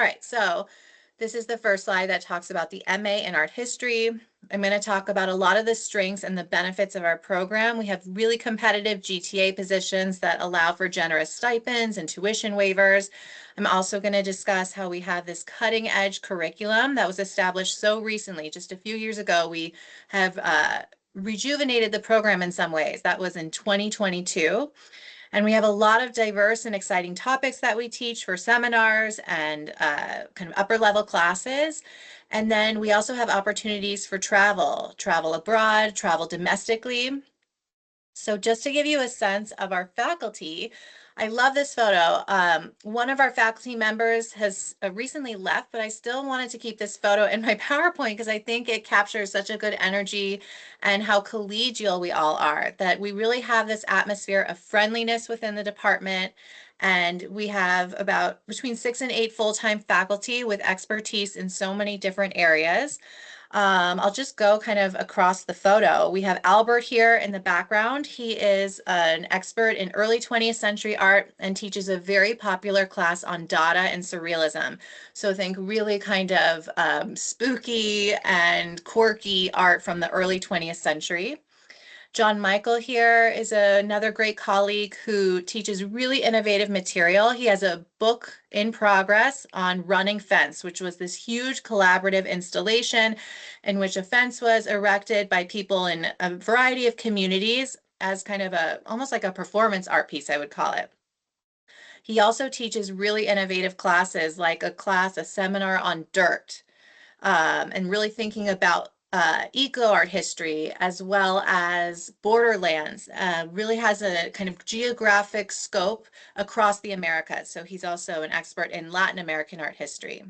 All right, so this is the first slide that talks about the MA in art history. I'm going to talk about a lot of the strengths and the benefits of our program. We have really competitive GTA positions that allow for generous stipends and tuition waivers. I'm also going to discuss how we have this cutting edge curriculum that was established so recently, just a few years ago. We have rejuvenated the program in some ways. That was in 2022. And we have a lot of diverse and exciting topics that we teach for seminars and kind of upper level classes. And then we also have opportunities for travel abroad, travel domestically. So just to give you a sense of our faculty, I love this photo. One of our faculty members has recently left, but I still wanted to keep this photo in my PowerPoint because I think it captures such a good energy and how collegial we all are, that we really have this atmosphere of friendliness within the department. And we have about between 6 and 8 full-time faculty with expertise in so many different areas. I'll just go kind of across the photo. We have Albert here in the background. He is an expert in early 20th century art and teaches a very popular class on Dada and Surrealism. So think really kind of spooky and quirky art from the early 20th century. John Michael here is another great colleague who teaches really innovative material. He has a book in progress on running fence, which was this huge collaborative installation in which a fence was erected by people in a variety of communities as kind of almost like a performance art piece, I would call it. He also teaches really innovative classes, like a seminar on dirt, and really thinking about eco art history as well as borderlands. Really has a kind of geographic scope across the Americas. So he's also an expert in Latin American art history.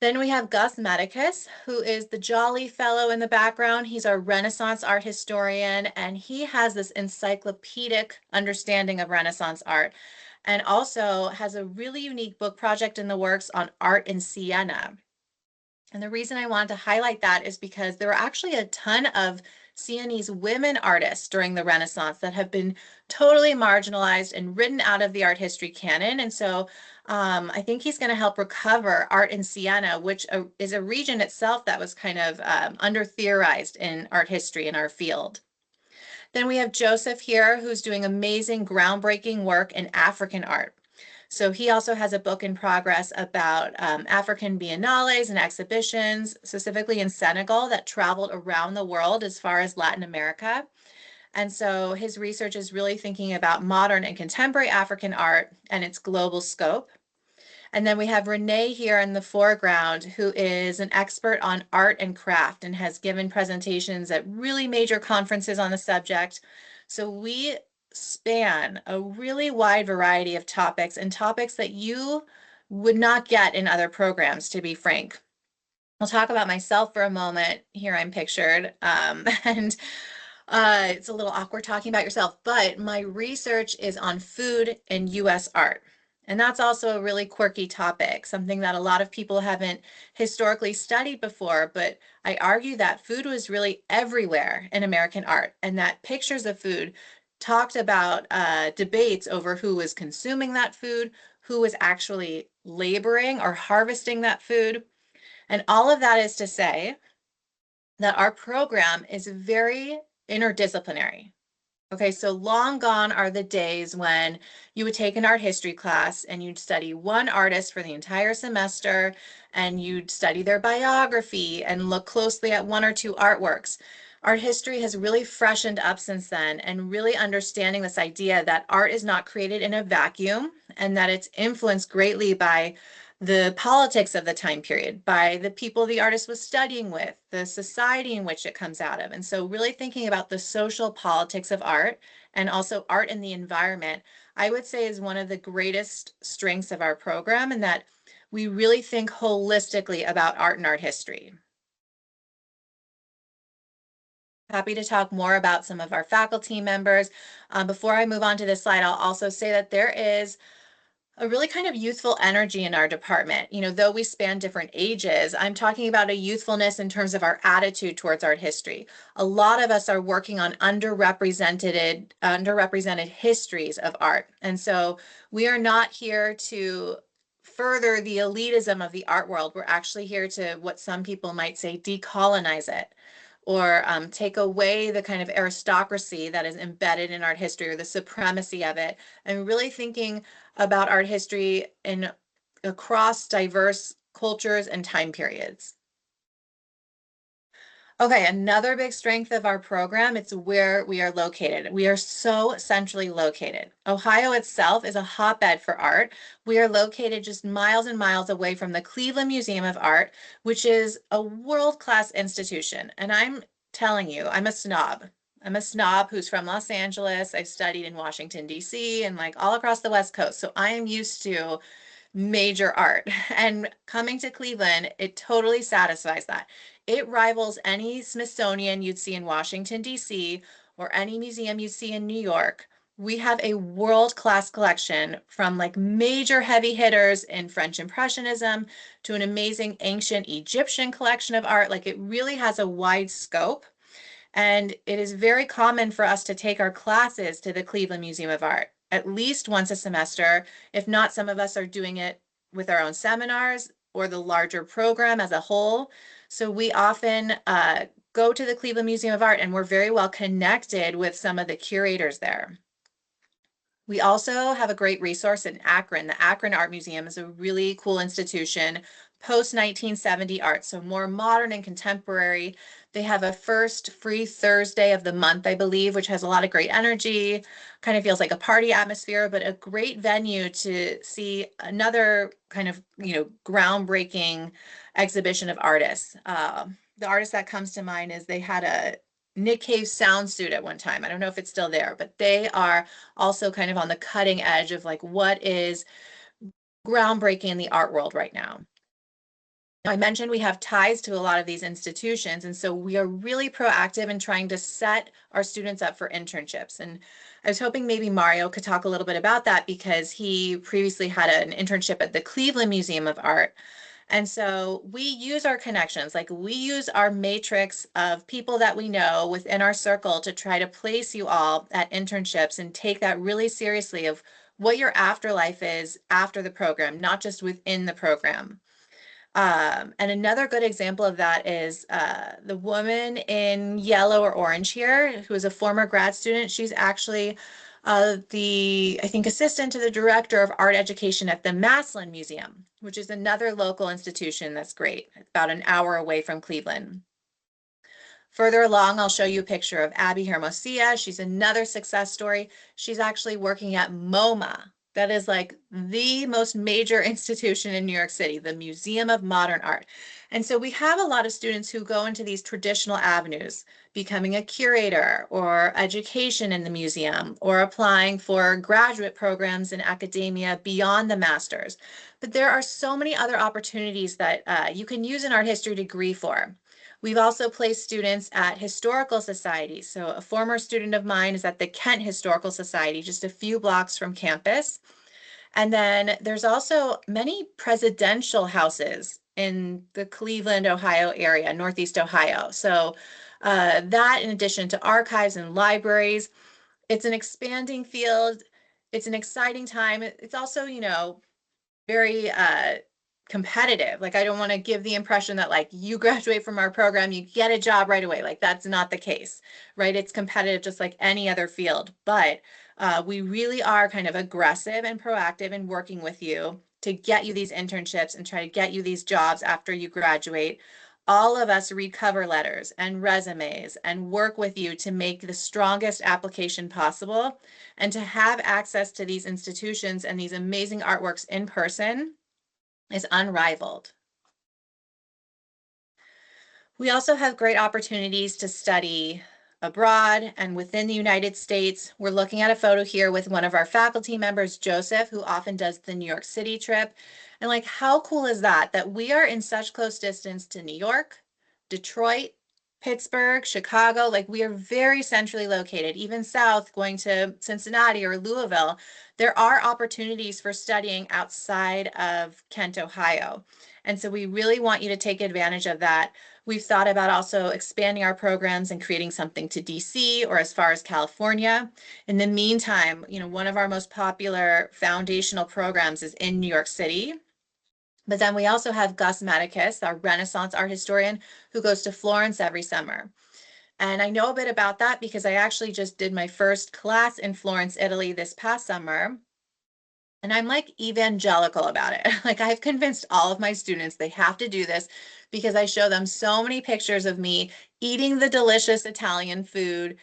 Then we have Gus Medicus, who is the Jolly Fellow in the background. He's our Renaissance art historian, and he has this encyclopedic understanding of Renaissance art, and also has a really unique book project in the works on art in Siena. And the reason I wanted to highlight that is because there were actually a ton of Sienese women artists during the Renaissance that have been totally marginalized and written out of the art history canon. And so I think he's going to help recover art in Siena, which is a region itself that was kind of under-theorized in art history in our field. Then we have Joseph here, who's doing amazing, groundbreaking work in African art. So he also has a book in progress about African biennales and exhibitions, specifically in Senegal, that traveled around the world as far as Latin America. And so his research is really thinking about modern and contemporary African art and its global scope. And then we have Renee here in the foreground, who is an expert on art and craft and has given presentations at really major conferences on the subject. So we span a really wide variety of topics and topics that you would not get in other programs, to be frank. I'll talk about myself for a moment. Here I'm pictured. And it's a little awkward talking about yourself, but my research is on food and US art. And that's also a really quirky topic, something that a lot of people haven't historically studied before, but I argue that food was really everywhere in American art, and that pictures of food talked about debates over who was consuming that food, who was actually laboring or harvesting that food. And all of that is to say that our program is very interdisciplinary. Okay, so long gone are the days when you would take an art history class and you'd study one artist for the entire semester and you'd study their biography and look closely at one or two artworks. Art history has really freshened up since then, and really understanding this idea that art is not created in a vacuum and that it's influenced greatly by the politics of the time period, by the people the artist was studying with, the society in which it comes out of. And so really thinking about the social politics of art and also art in the environment, I would say is one of the greatest strengths of our program, and that we really think holistically about art and art history. Happy to talk more about some of our faculty members. Before I move on to this slide, I'll also say that there is a really kind of youthful energy in our department. You know, though we span different ages, I'm talking about a youthfulness in terms of our attitude towards art history. A lot of us are working on underrepresented histories of art. And so we are not here to further the elitism of the art world. We're actually here to, what some people might say, decolonize it, or take away the kind of aristocracy that is embedded in art history, or the supremacy of it, and really thinking about art history in across diverse cultures and time periods. Okay, another big strength of our program, it's where we are located. We are so centrally located. Ohio itself is a hotbed for art. We are located just miles and miles away from the Cleveland Museum of Art, which is a world-class institution. And I'm telling you, I'm a snob. I'm a snob who's from Los Angeles. I studied in Washington, D.C., and like all across the West Coast. So I am used to major art. And coming to Cleveland, it totally satisfies that. It rivals any Smithsonian you'd see in Washington, D.C., or any museum you'd see in New York. We have a world-class collection, from like major heavy hitters in French Impressionism to an amazing ancient Egyptian collection of art. Like, it really has a wide scope. And it is very common for us to take our classes to the Cleveland Museum of Art at least once a semester. If not, some of us are doing it with our own seminars or the larger program as a whole. So we often go to the Cleveland Museum of Art, and we're very well connected with some of the curators there. We also have a great resource in Akron. The Akron Art Museum is a really cool institution, post-1970 art, so more modern and contemporary. They have a first free Thursday of the month, I believe, which has a lot of great energy, kind of feels like a party atmosphere, but a great venue to see another kind of, groundbreaking exhibition of artists. The artist that comes to mind is, they had a Nick Cave sound suit at one time. I don't know if it's still there, but they are also kind of on the cutting edge of like what is groundbreaking in the art world right now. I mentioned we have ties to a lot of these institutions, and so we are really proactive in trying to set our students up for internships. And I was hoping maybe Mario could talk a little bit about that, because he previously had an internship at the Cleveland Museum of Art. And so we use our connections, like we use our matrix of people that we know within our circle to try to place you all at internships, and take that really seriously of what your afterlife is after the program, not just within the program. And another good example of that is the woman in yellow or orange here, who is a former grad student. She's actually I think, assistant to the director of art education at the Massillon Museum, which is another local institution that's great, about an hour away from Cleveland. Further along, I'll show you a picture of Abby Hermosia. She's another success story. She's actually working at MoMA. That is like the most major institution in New York City, the Museum of Modern Art. And so we have a lot of students who go into these traditional avenues, becoming a curator or education in the museum, or applying for graduate programs in academia beyond the master's. But there are so many other opportunities that you can use an art history degree for. We've also placed students at historical societies. So a former student of mine is at the Kent Historical Society, just a few blocks from campus. And then there's also many presidential houses in the Cleveland, Ohio area, Northeast Ohio. So that, in addition to archives and libraries, it's an expanding field. It's an exciting time. It's also, very competitive. Like, I don't want to give the impression that like you graduate from our program, you get a job right away. Like, that's not the case, right? It's competitive just like any other field, but we really are kind of aggressive and proactive in working with you to get you these internships and try to get you these jobs after you graduate. All of us read cover letters and resumes and work with you to make the strongest application possible, and to have access to these institutions and these amazing artworks in person is unrivaled. We also have great opportunities to study abroad and within the United States. We're looking at a photo here with one of our faculty members, Joseph, who often does the New York City trip. And like, how cool is that, that we are in such close distance to New York, Detroit, Pittsburgh, Chicago. Like, we are very centrally located, even south, going to Cincinnati or Louisville. There are opportunities for studying outside of Kent, Ohio. And so we really want you to take advantage of that. We've thought about also expanding our programs and creating something to DC or as far as California. In the meantime, one of our most popular foundational programs is in New York City. But then we also have Gus Medicus, our Renaissance art historian, who goes to Florence every summer. And I know a bit about that because I actually just did my first class in Florence, Italy this past summer. And I'm like evangelical about it. Like I've convinced all of my students they have to do this because I show them so many pictures of me eating the delicious Italian food,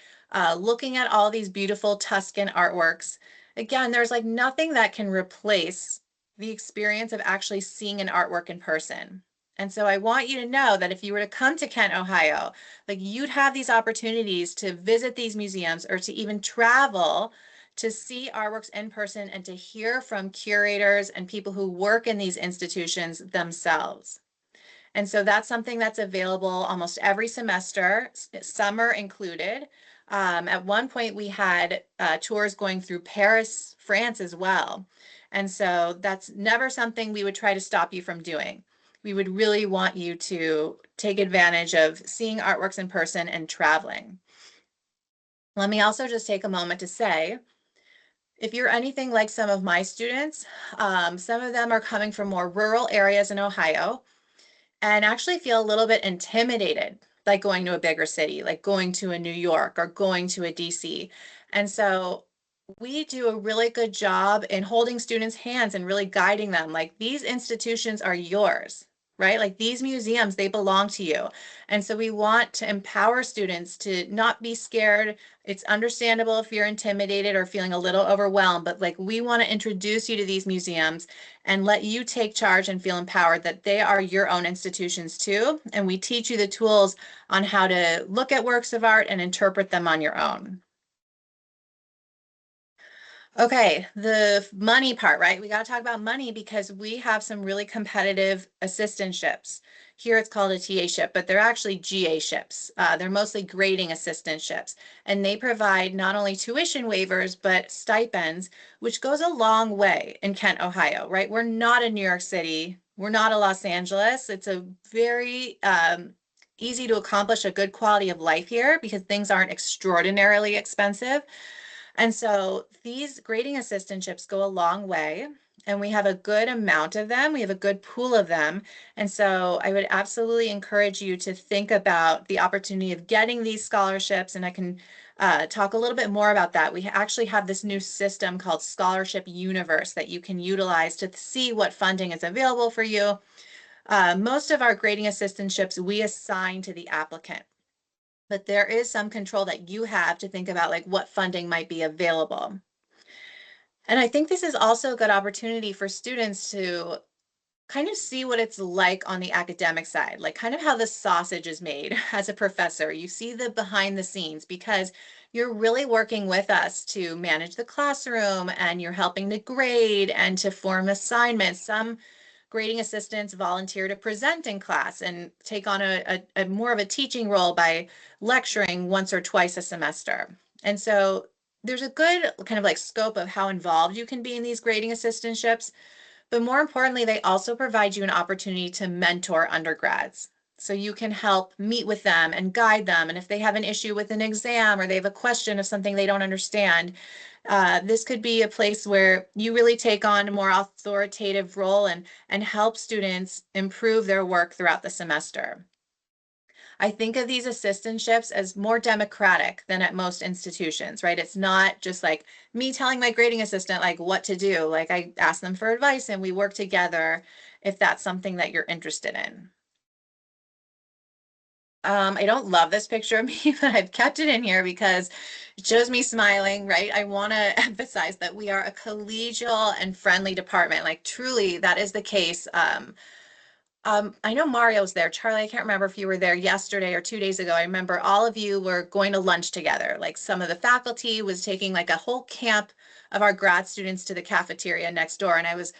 looking at all these beautiful Tuscan artworks. Again, there's like nothing that can replace the experience of actually seeing an artwork in person. And so I want you to know that if you were to come to Kent, Ohio, like you'd have these opportunities to visit these museums or to even travel to see artworks in person and to hear from curators and people who work in these institutions themselves. And so that's something that's available almost every semester, summer included. At one point, we had tours going through Paris, France as well. And so that's never something we would try to stop you from doing. We would really want you to take advantage of seeing artworks in person and traveling. Let me also just take a moment to say, if you're anything like some of my students, some of them are coming from more rural areas in Ohio and actually feel a little bit intimidated, like going to a bigger city, like going to a New York or going to a DC. And so we do a really good job in holding students' hands and really guiding them. Like these institutions are yours, right? Like these museums, they belong to you. And so we want to empower students to not be scared. It's understandable if you're intimidated or feeling a little overwhelmed, but like we want to introduce you to these museums and let you take charge and feel empowered that they are your own institutions too. And we teach you the tools on how to look at works of art and interpret them on your own. Okay, the money part, right? We got to talk about money because we have some really competitive assistantships. Here it's called a TA-ship, but they're actually GA-ships. They're mostly grading assistantships, and they provide not only tuition waivers, but stipends, which goes a long way in Kent, Ohio, right? We're not in New York City. We're not a Los Angeles. It's a very easy to accomplish a good quality of life here because things aren't extraordinarily expensive. And so these grading assistantships go a long way, and we have a good amount of them. We have a good pool of them. And so I would absolutely encourage you to think about the opportunity of getting these scholarships. And I can talk a little bit more about that. We actually have this new system called Scholarship Universe that you can utilize to see what funding is available for you. Most of our grading assistantships we assign to the applicant, but there is some control that you have to think about like what funding might be available. And I think this is also a good opportunity for students to kind of see what it's like on the academic side, like kind of how the sausage is made as a professor. You see the behind the scenes because you're really working with us to manage the classroom and you're helping to grade and to form assignments. Some grading assistants volunteer to present in class and take on a more of a teaching role by lecturing once or twice a semester. And so there's a good kind of like scope of how involved you can be in these grading assistantships. But more importantly, they also provide you an opportunity to mentor undergrads. So you can help meet with them and guide them. And if they have an issue with an exam or they have a question of something they don't understand, this could be a place where you really take on a more authoritative role and help students improve their work throughout the semester. I think of these assistantships as more democratic than at most institutions, right? It's not just like me telling my grading assistant like what to do. Like I ask them for advice and we work together if that's something that you're interested in. I don't love this picture of me, but I've kept it in here because it shows me smiling, right? I want to emphasize that we are a collegial and friendly department. Like truly, that is the case. I know Mario's there. Charlie, I can't remember if you were there yesterday or 2 days ago. I remember all of you were going to lunch together. Like some of the faculty was taking like a whole camp of our grad students to the cafeteria next door. And I was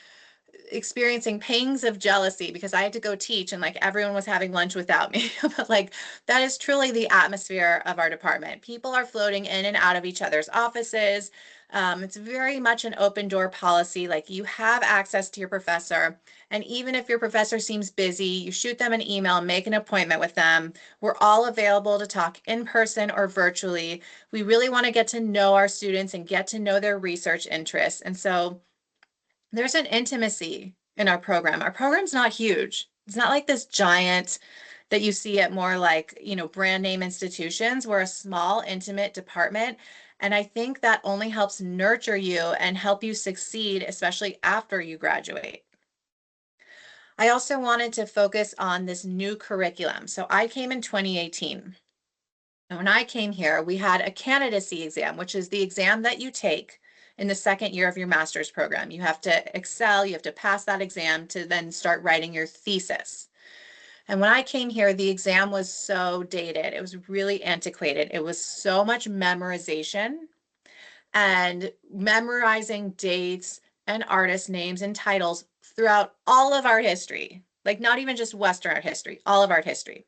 experiencing pangs of jealousy because I had to go teach and like everyone was having lunch without me. But like that is truly the atmosphere of our department. People are floating in and out of each other's offices. It's very much an open door policy. Like you have access to your professor. And even if your professor seems busy, you shoot them an email, make an appointment with them. We're all available to talk in person or virtually. We really want to get to know our students and get to know their research interests. And so there's an intimacy in our program. Our program's not huge. It's not like this giant that you see at more like, brand name institutions. We're a small, intimate department. And I think that only helps nurture you and help you succeed, especially after you graduate. I also wanted to focus on this new curriculum. So I came in 2018. And when I came here, we had a candidacy exam, which is the exam that you take in the second year of your master's program. You have to excel, you have to pass that exam to then start writing your thesis. And when I came here, the exam was so dated. It was really antiquated. It was so much memorization and memorizing dates and artist names and titles throughout all of art history, like not even just Western art history, all of art history.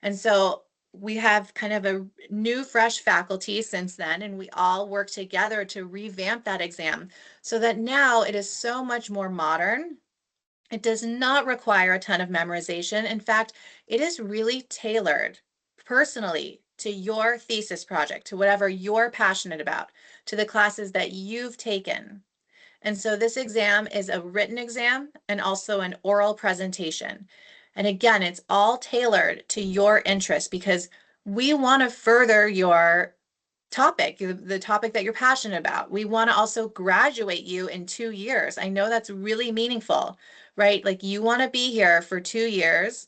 And so we have kind of a new, fresh faculty since then, and we all work together to revamp that exam so that now it is so much more modern. It does not require a ton of memorization. In fact, it is really tailored personally to your thesis project, to whatever you're passionate about, to the classes that you've taken. And so this exam is a written exam and also an oral presentation. And again, it's all tailored to your interest because we want to further your topic, the topic that you're passionate about. We want to also graduate you in 2 years. I know that's really meaningful, right? Like you want to be here for 2 years.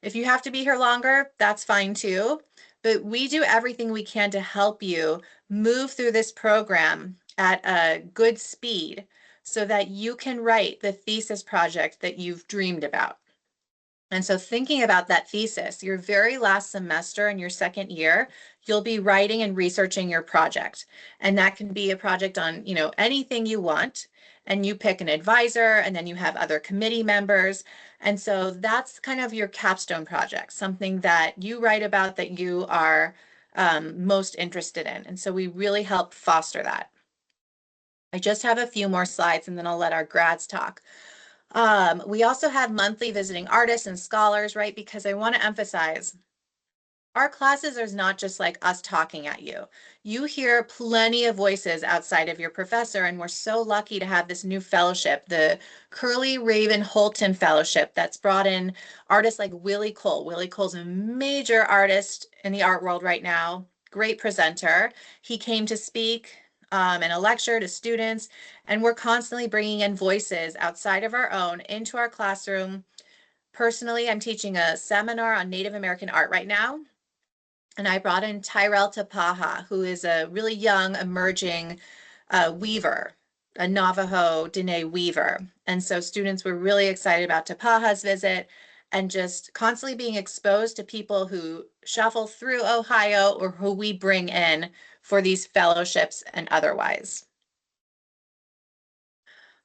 If you have to be here longer, that's fine too. But we do everything we can to help you move through this program at a good speed so that you can write the thesis project that you've dreamed about. And so thinking about that thesis, your very last semester in your second year, you'll be writing and researching your project. And that can be a project on, anything you want. And you pick an advisor, and then you have other committee members. And so that's kind of your capstone project, something that you write about that you are most interested in. And so we really help foster that. I just have a few more slides and then I'll let our grads talk. We also have monthly visiting artists and scholars, right? Because I want to emphasize our classes is not just like us talking at you. You hear plenty of voices outside of your professor, and we're so lucky to have this new fellowship, the Curly Raven Holton Fellowship, that's brought in artists like Willie Cole. Willie Cole's a major artist in the art world right now, great presenter. He came to speak in a lecture to students, and we're constantly bringing in voices outside of our own into our classroom. Personally, I'm teaching a seminar on Native American art right now. And I brought in Tyrell Tapaha, who is a really young, emerging weaver, a Navajo Dene weaver. And so students were really excited about Tapaha's visit and just constantly being exposed to people who shuffle through Ohio or who we bring in for these fellowships and otherwise.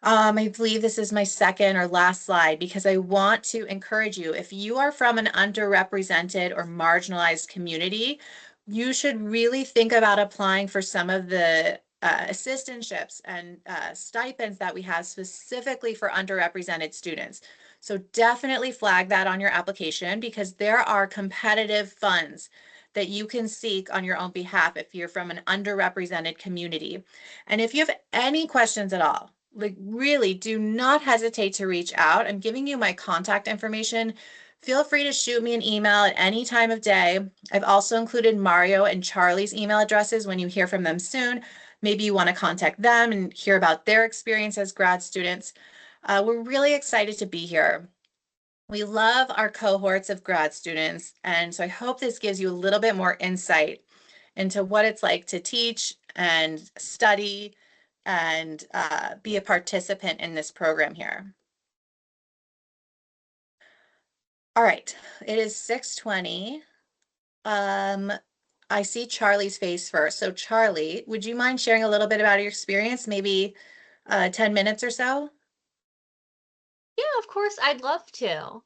I believe this is my second or last slide because I want to encourage you, if you are from an underrepresented or marginalized community, you should really think about applying for some of the assistantships and stipends that we have specifically for underrepresented students. So definitely flag that on your application because there are competitive funds that you can seek on your own behalf if you're from an underrepresented community. And if you have any questions at all, like really do not hesitate to reach out. I'm giving you my contact information. Feel free to shoot me an email at any time of day. I've also included Mario and Charlie's email addresses when you hear from them soon. Maybe you want to contact them and hear about their experience as grad students. We're really excited to be here. We love our cohorts of grad students, and so I hope this gives you a little bit more insight into what it's like to teach and study and be a participant in this program here. All right, it is 6:20. I see Charlie's face first. So Charlie, would you mind sharing a little bit about your experience, maybe 10 minutes or so? Yeah, of course, I'd love to.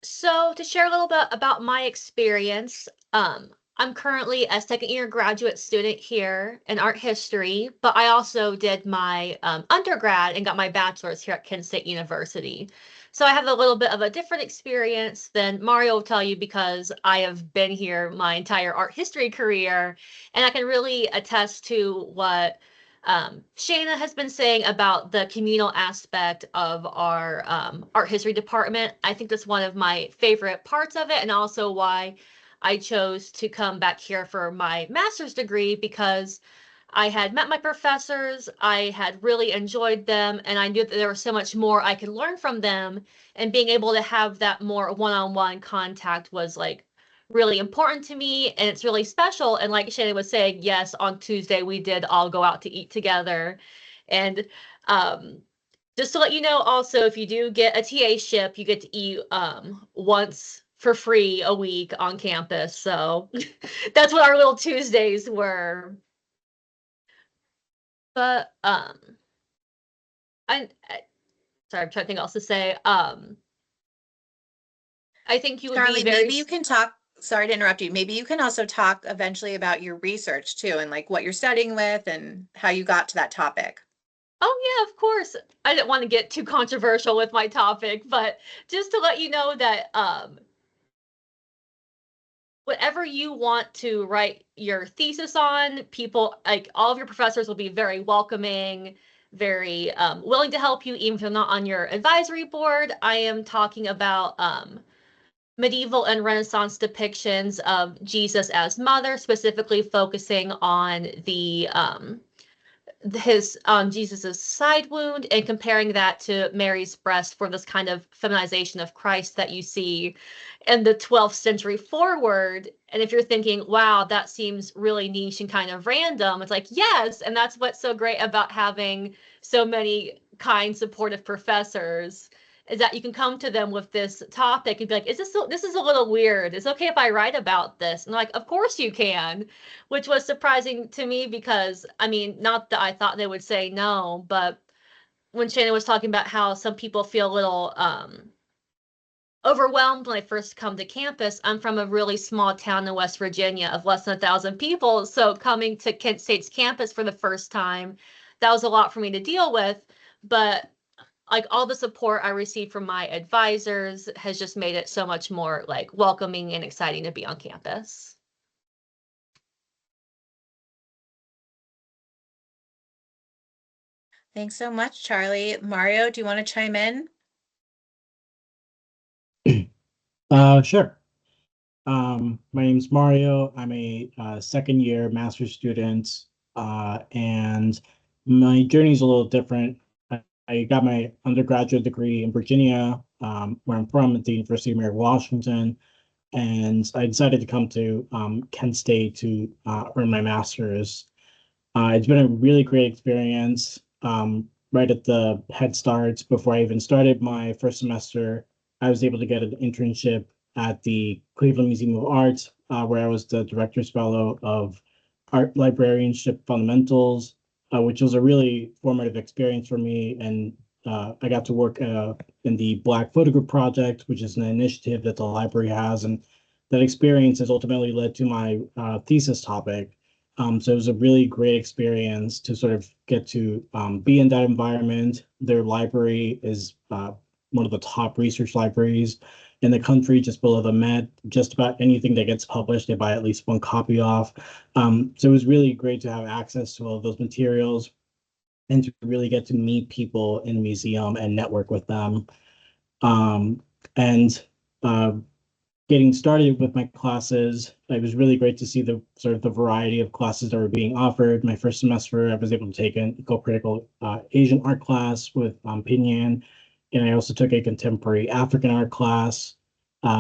So, to share a little bit about my experience, I'm currently a second year graduate student here in art history, but I also did my undergrad and got my bachelor's here at Kent State University. So, I have a little bit of a different experience than Mario will tell you because I have been here my entire art history career, and I can really attest to what Shana has been saying about the communal aspect of our art history department. I think that's one of my favorite parts of it, and also why I chose to come back here for my master's degree, because I had met my professors, I had really enjoyed them, and I knew that there was so much more I could learn from them. And being able to have that more one-on-one contact was like really important to me, and it's really special. And like Shannon was saying, yes, on Tuesday we did all go out to eat together. And just to let you know, also, if you do get a TA ship, you get to eat once for free a week on campus. So that's what our little Tuesdays were. But I sorry, I'm trying to think what else to say. I think you would be Charlie, very maybe you can talk, sorry to interrupt you. Maybe you can also talk eventually about your research too, and like what you're studying with and how you got to that topic. Oh yeah, of course. I didn't want to get too controversial with my topic, but just to let you know that whatever you want to write your thesis on, people, like all of your professors will be very welcoming, very willing to help you, even if they're not on your advisory board. I am talking about medieval and Renaissance depictions of Jesus as mother, specifically focusing on the his Jesus's side wound and comparing that to Mary's breast for this kind of feminization of Christ that you see in the 12th century forward. And if you're thinking, wow, that seems really niche and kind of random, it's like, yes. And that's what's so great about having so many kind, supportive professors, is that you can come to them with this topic and be like, this is a little weird. It's okay if I write about this. And like, of course you can, which was surprising to me because, I mean, not that I thought they would say no, but when Shannon was talking about how some people feel a little overwhelmed when I first come to campus, I'm from a really small town in West Virginia of less than 1,000 people. So coming to Kent State's campus for the first time, that was a lot for me to deal with. But like all the support I received from my advisors has just made it so much more like welcoming and exciting to be on campus. Thanks so much, Charlie. Mario, do you want to chime in? Sure. My name's Mario. I'm a second year master's student, and my journey is a little different. I got my undergraduate degree in Virginia, where I'm from, at the University of Mary Washington, and I decided to come to Kent State to earn my master's. It's been a really great experience. Right at the head start, before I even started my first semester, I was able to get an internship at the Cleveland Museum of Art, where I was the director's fellow of Art Librarianship Fundamentals, which was a really formative experience for me. And I got to work in the Black Photo Group Project, which is an initiative that the library has. And that experience has ultimately led to my thesis topic. So it was a really great experience to sort of get to be in that environment. Their library is one of the top research libraries in the country, just below the Met. Just about anything that gets published, they buy at least one copy of. So it was really great to have access to all of those materials and to really get to meet people in the museum and network with them. And getting started with my classes, it was really great to see the sort of the variety of classes that were being offered. My first semester, I was able to take an co-critical Asian art class with Pinyan, and I also took a contemporary African art class,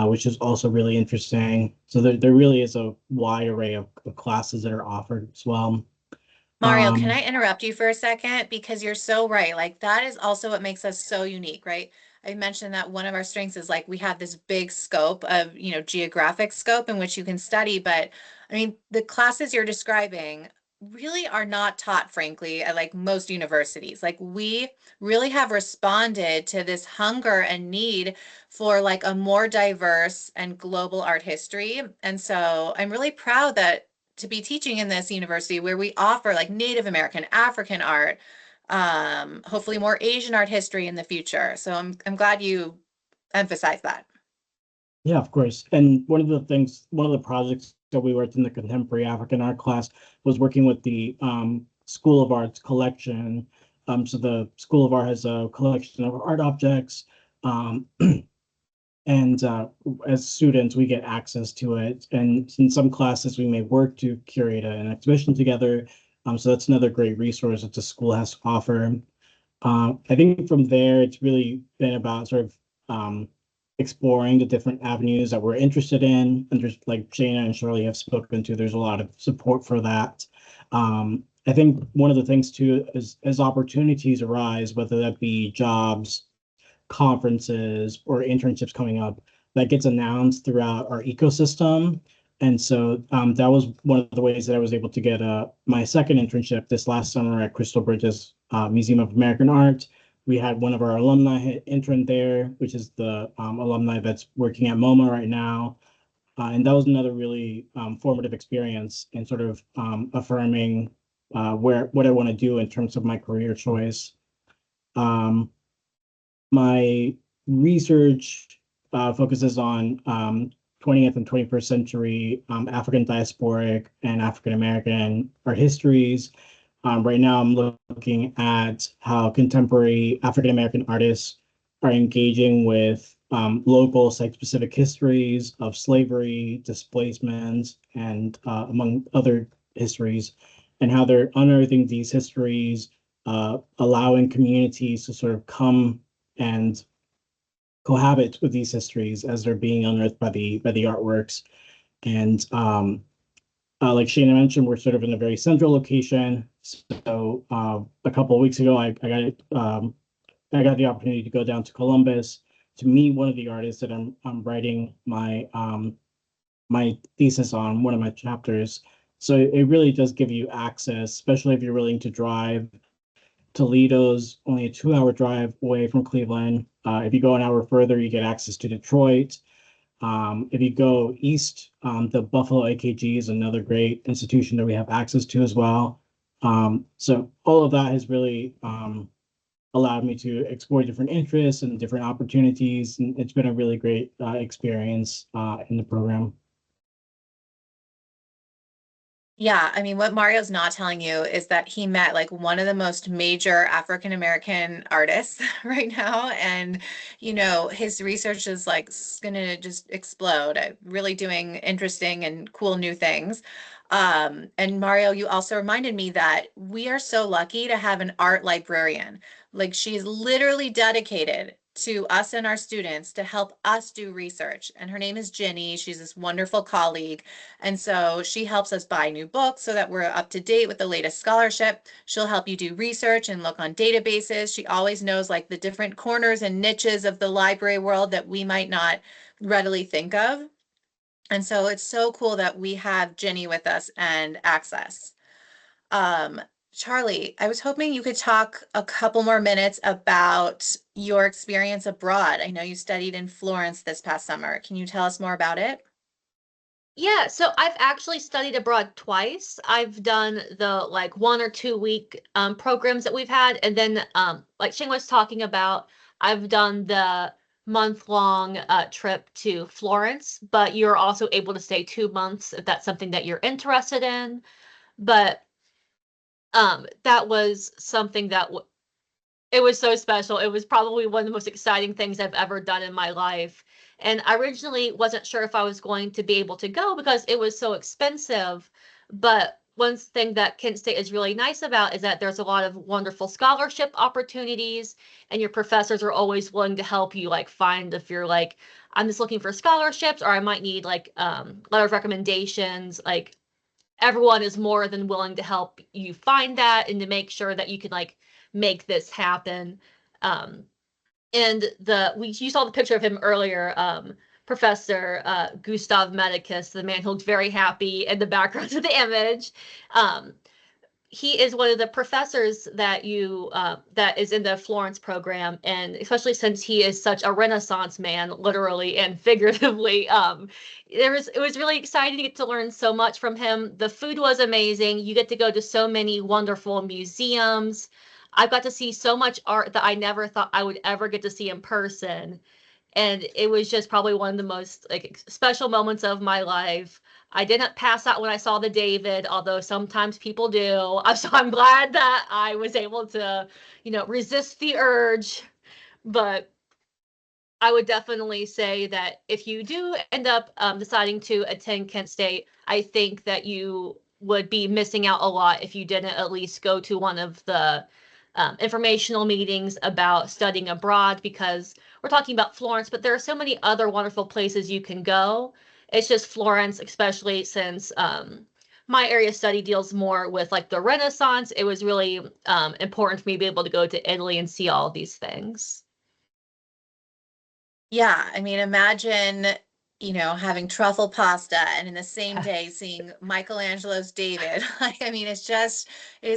which is also really interesting. So there really is a wide array of classes that are offered as well. Mario, can I interrupt you for a second? Because you're so right. Like that is also what makes us so unique, right? I mentioned that one of our strengths is like we have this big scope of, geographic scope in which you can study. But I mean, the classes you're describing really are not taught, frankly, at like most universities. Like we really have responded to this hunger and need for like a more diverse and global art history. And so I'm really proud that to be teaching in this university where we offer like Native American, African art, hopefully more Asian art history in the future. So I'm glad you emphasize that. Yeah, of course. And one of the projects that we worked in the contemporary African art class was working with the School of Art's collection. So the School of Art has a collection of art objects. Um, and as students, we get access to it. And in some classes, we may work to curate an exhibition together. So that's another great resource that the school has to offer. I think from there, it's really been about sort of exploring the different avenues that we're interested in. And there's, like Shana and Shirley have spoken to, there's a lot of support for that. I think one of the things too is as opportunities arise, whether that be jobs, conferences, or internships coming up, that gets announced throughout our ecosystem. And so that was one of the ways that I was able to get my second internship this last summer at Crystal Bridges Museum of American Art. We had one of our alumni intern there, which is the alumni that's working at MoMA right now. And that was another really formative experience in sort of affirming what I want to do in terms of my career choice. My research focuses on 20th and 21st century African diasporic and African American art histories. Right now, I'm looking at how contemporary African American artists are engaging with local site-specific histories of slavery, displacement, and among other histories, and how they're unearthing these histories, allowing communities to sort of come and cohabit with these histories as they're being unearthed by the artworks. And like Shana mentioned, we're sort of in a very central location. So a couple of weeks ago, I got the opportunity to go down to Columbus to meet one of the artists that I'm writing my my thesis on, one of my chapters. So it really does give you access, especially if you're willing to drive. Toledo's only a 2-hour drive away from Cleveland. If you go an hour further, you get access to Detroit. If you go east, the Buffalo AKG is another great institution that we have access to as well. So all of that has really allowed me to explore different interests and different opportunities. And it's been a really great experience in the program. Yeah, I mean, what Mario's not telling you is that he met like one of the most major African American artists right now. And, you know, his research is like gonna just explode, really doing interesting and cool new things. And Mario, you also reminded me that we are so lucky to have an art librarian. Like she's literally dedicated to us and our students to help us do research. And her name is Ginny. She's this wonderful colleague. And so she helps us buy new books so that we're up to date with the latest scholarship. She'll help you do research and look on databases. She always knows like the different corners and niches of the library world that we might not readily think of. And so it's so cool that we have Ginny with us and access. Charlie, I was hoping you could talk a couple more minutes about your experience abroad. I know you studied in Florence this past summer. Can you tell us more about it? Yeah, so I've actually studied abroad twice. I've done the like 1 or 2 week programs that we've had, and then like Shane was talking about, I've done the month-long trip to Florence, but you're also able to stay 2 months if that's something that you're interested in. But that was something that it was so special. It was probably one of the most exciting things I've ever done in my life. And I originally wasn't sure if I was going to be able to go because it was so expensive. But one thing that Kent State is really nice about is that there's a lot of wonderful scholarship opportunities, and your professors are always willing to help you like find if you're like, I'm just looking for scholarships, or I might need like letter of recommendations. Like everyone is more than willing to help you find that and to make sure that you can like make this happen. And you saw the picture of him earlier, Professor Gustav Medicus, the man who looked very happy in the background of the image. He is one of the professors that that is in the Florence program, and especially since he is such a Renaissance man, literally and figuratively, it was really exciting to get to learn so much from him. The food was amazing. You get to go to so many wonderful museums. I've got to see so much art that I never thought I would ever get to see in person. And it was just probably one of the most like special moments of my life. I didn't pass out when I saw the David, although sometimes people do. So I'm glad that I was able to, resist the urge. But I would definitely say that if you do end up deciding to attend Kent State, I think that you would be missing out a lot if you didn't at least go to one of the informational meetings about studying abroad, because we're talking about Florence, but there are so many other wonderful places you can go. It's just Florence, especially since my area of study deals more with like the Renaissance. It was really important for me to be able to go to Italy and see all of these things. Yeah, I mean, imagine, having truffle pasta and in the same day seeing Michelangelo's David. Like, I mean, it is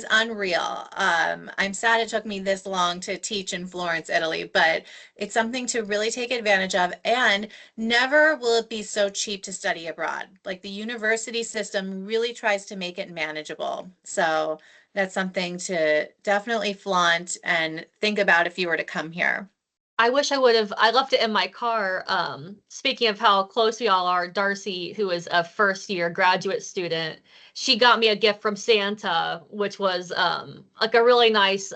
unreal. I'm sad it took me this long to teach in Florence, Italy, but it's something to really take advantage of. And never will it be so cheap to study abroad. Like the university system really tries to make it manageable. So that's something to definitely flaunt and think about if you were to come here. I wish I left it in my car. Speaking of how close we all are, Darcy, who is a first year graduate student, she got me a gift from Santa, which was like a really nice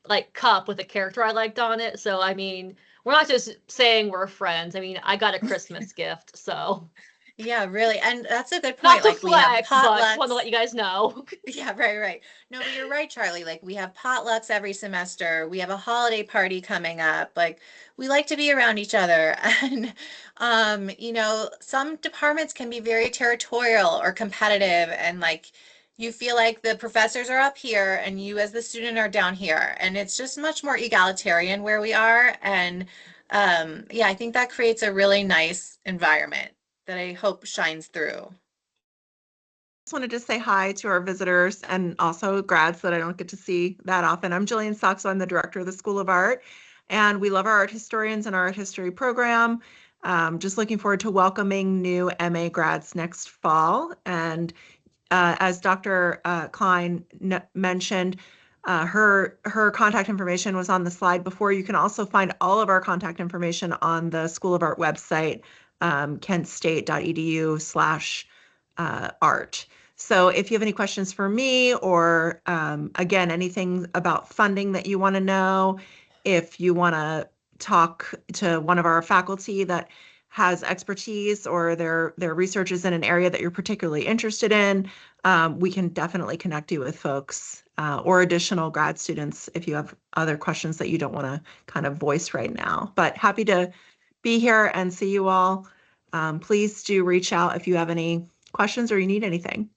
like cup with a character I liked on it. So I mean, we're not just saying we're friends. I mean, I got a Christmas gift, so Yeah, really. And that's a good not point. to Like we have flex, but just want to potlucks. let you guys know. Yeah, right, right. No, but you're right, Charlie. Like we have potlucks every semester. We have a holiday party coming up. Like we like to be around each other. And some departments can be very territorial or competitive and like you feel like the professors are up here and you as the student are down here. And it's just much more egalitarian where we are. And yeah, I think that creates a really nice environment that I hope shines through. Just wanted to say hi to our visitors and also grads that I don't get to see that often. I'm Jillian Saxo. I'm the director of the School of Art, and we love our art historians and our art history program. Just looking forward to welcoming new MA grads next fall. And as Dr. Klein mentioned, her contact information was on the slide before. You can also find all of our contact information on the School of Art website, kentstate.edu/art. So if you have any questions for me or again, anything about funding that you want to know, if you want to talk to one of our faculty that has expertise or their research is in an area that you're particularly interested in, we can definitely connect you with folks or additional grad students if you have other questions that you don't want to kind of voice right now. But happy to be here and see you all. Please do reach out if you have any questions or you need anything.